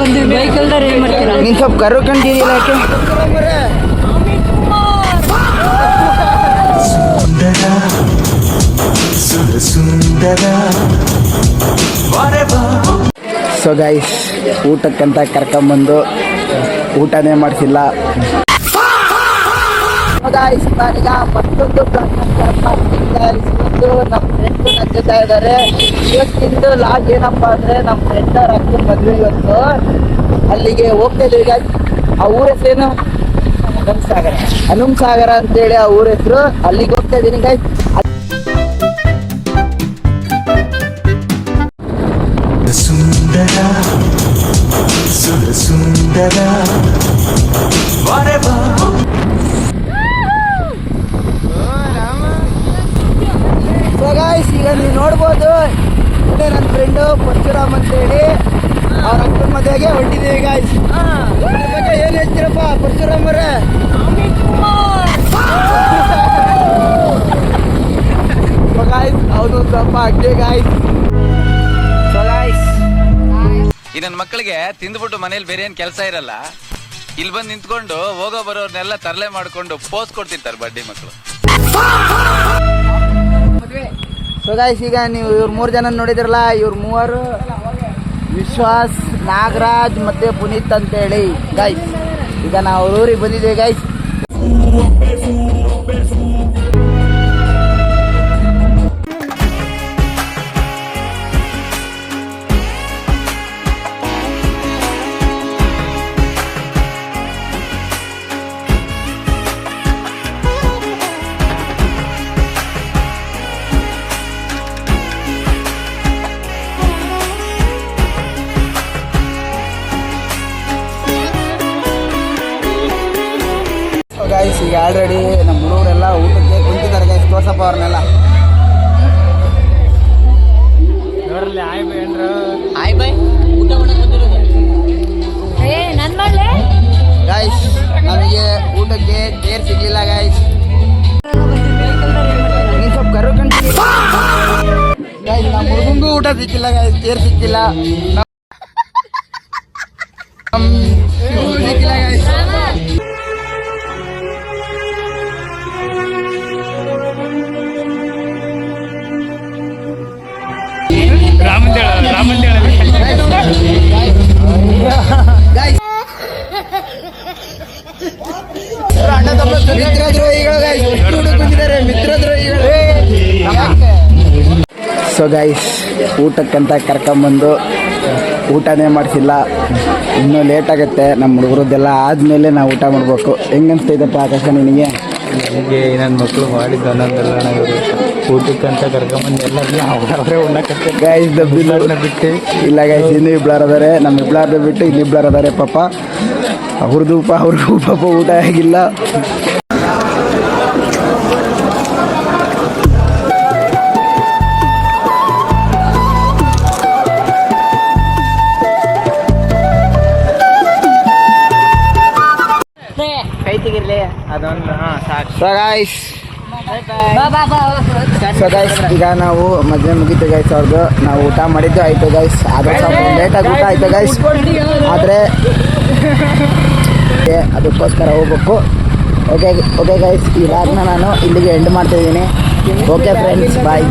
ನೀನು ಸ್ವಲ್ಪ ಕರು ಕಂಡಿದ್ದಿಲ್ಲ ಯಾಕೆ? ಸೊ ಗೈಸ್, ಊಟಕ್ಕಂತ ಕರ್ಕೊಂಬಂದು ಊಟನೇ ಮಾಡಿಸಿಲ್ಲ. ನಾನೀಗ ಮತ್ತೊಂದು ನಮ್ಮ ಫ್ರೆಂಡ್ ಹಚ್ಚುತ್ತಾ ಇದ್ದಾರೆ. ಇವತ್ತಿಂದು ಲಾಗ್ ಏನಪ್ಪ ಅಂದರೆ ನಮ್ಮ ಫ್ರೆಂಡ್ ಅವ್ರ ಅಕ್ಕನ ಮದುವೆ ಇವತ್ತು. ಅಲ್ಲಿಗೆ ಹೋಗ್ತಾ ಇದ್ದೀವಿ ಗೈಸ್. ಆ ಊರ ಹೆಸರೇನು? ಹನುಮಸಾಗರ ಅಂತೇಳಿ ಆ ಊರ ಹೆಸರು. ಅಲ್ಲಿಗೆ ಹೋಗ್ತಾ ಇದ್ದೀನಿ ಗೈಸ್. ಸುಂದರ ಸುಂದರ ಈಗ ನೀವು ನೋಡ್ಬೋದು, ಇದೇ ನನ್ನ ಫ್ರೆಂಡು ಪರಶುರಾಮ್ ಅಂತೇಳಿ ಅವ್ರ ಅಕ್ಕನ ಮದುವೆಗೆ ಹೊಂಟಿದ್ದೀವಿ ಗಾಯ್ಸ್. ಬಗ್ಗೆ ಏನು ಹೇಳ್ತೀರಪ್ಪ ಪರಶುರಾಮ್ ಅವರೇ? ಹೌದು ಸ್ವಲ್ಪ ಅಡ್ಡೆ ಗಾಯ್ಸ್. ಈ ನನ್ನ ಮಕ್ಕಳಿಗೆ ತಿಂದ್ಬಿಟ್ಟು ಮನೇಲಿ ಬೇರೆ ಏನ್ ಕೆಲಸ ಇರಲ್ಲ, ಇಲ್ಲಿ ಬಂದು ನಿಂತ್ಕೊಂಡು ಹೋಗೋ ಬರೋರ್ನೆಲ್ಲ ತರಲೆ ಮಾಡ್ಕೊಂಡು ಪೋಸ್ ಕೊಡ್ತಿರ್ತಾರೆ ಬಡ್ಡಿ ಮಕ್ಕಳು. ಸೊ ಗೈಸ್, ಈಗ ನೀವು ಇವ್ರು 3 ಜನ ನೋಡಿದ್ರಲ್ಲ, ಇವ್ರು 3 ವಿಶ್ವಾಸ್, ನಾಗರಾಜ್ ಮತ್ತೆ ಪುನೀತ್ ಅಂತೇಳಿ ಗೈಸ್. ಈಗ ನಾವು ಊರಿಗೆ ಬಂದಿದ್ದೇವೆ ಗೈಸ್. ಗೈಸ್, ಈಗ ಆಲ್ರೆಡಿ ನಮ್ಮ ಹುಡುಗರೆಲ್ಲ ಊಟಕ್ಕೆ ಕುಂತಿದ್ದಾರೆ ಗೈಸ್. ತೋರ್ಸಪ್ಪ ಅವ್ರನ್ನೆಲ್ಲ ನೋಡ್ರಲ್ಲಿ. ಆಯ್ ಬೈ ಅಂದ್ರ ಆಯ್ ಬೈ ಊಟ ಮಾಡಕ್ಕೆ ಬಂದಿರೋದು ಗೈಸ್. ನಮಗೆ ಊಟಕ್ಕೆ ಟೇರ್ ಸಿಗ್ಲಿಲ್ಲ ಗೈಸ್. ನೀನು ಸ್ವಲ್ಪ ಕರು ಕಂಡು ಗೈಸ್, ನಮ್ಮ ಹುಡುಗಂಗೂ ಊಟ ಸಿಕ್ಕಿಲ್ಲ ಗೈಸ್, ಟೇರ್ ಸಿಕ್ಕಿಲ್ಲ ಸಿಕ್ಕಿಲ್ಲ ಗೈಸ್. ಸೊ ಗೈಸ್, ಊಟಕ್ಕಂತ ಕರ್ಕೊಂಬಂದು ಊಟನೇ ಮಾಡಿಸಿಲ್ಲ. ಇನ್ನೂ ಲೇಟ್ ಆಗುತ್ತೆ. ನಮ್ಮ ಹುಡುಗರದ್ದೆಲ್ಲ ಆದಮೇಲೆ ನಾವು ಊಟ ಮಾಡಬೇಕು. ಹೆಂಗನ್ಸ್ತೈತಪ್ಪ ಆಕಾಶ ನಿನಗೆ? ನನಗೆ ನನ್ನ ಮಕ್ಕಳು ಮಾಡಿದ್ದು ಅನ್ನೋದೆಲ್ಲ ಇವರು ಊಟಕ್ಕಂತ ಕರ್ಕೊಂಬಂದು ಎಲ್ಲರೂ ಅವರವರೇ ಉಣ್ಣಕತ್ತೆ ಗೈಸ್. ದಬ್ಬಿಲ್ಲರನ್ನ ಬಿಟ್ಟು ಇಲ್ಲ ಗೈಸ್, ಇನ್ನೂ ಇಬ್ಬರು ಅದಾರೆ. ನಮ್ಮ ಇಬ್ಬರು ಬಿಟ್ಟು ಇನ್ನಿಬ್ಬರು ಅದಾರೆ ಪಾಪ. ಅವ್ರಿಗೂ ಪಾಪ ಊಟ ಆಗಿಲ್ಲ. ಕೈ ತೆಗಿರ್ಲಿ ಅದೊಂದು. ಸಾಕು. ಸೊ ಗೈಸ್, ಈಗ ನಾವು ಮದುವೆ ಮುಗೀತು ಗೈಸ್ ಅವ್ರದ್ದು. ನಾವು ಊಟ ಮಾಡಿದ್ದು ಆಯಿತು ಗೈಸ್. ಆದರೆ ಸ್ವಲ್ಪ ಲೇಟಾಗಿ ಊಟ ಆಯಿತು ಗೈಸ್. ಆದರೆ ಅದಕ್ಕೋಸ್ಕರ ಹೋಗ್ಬೇಕು. ಓಕೆ ಗೈಸ್, ಈ ವ್ಲಾಗ್ನ ನಾನು ಇಲ್ಲಿಗೆ ಎಂಡ್ ಮಾಡ್ತಾಯಿದ್ದೀನಿ. ಓಕೆ ಫ್ರೆಂಡ್ಸ್, ಬಾಯ್.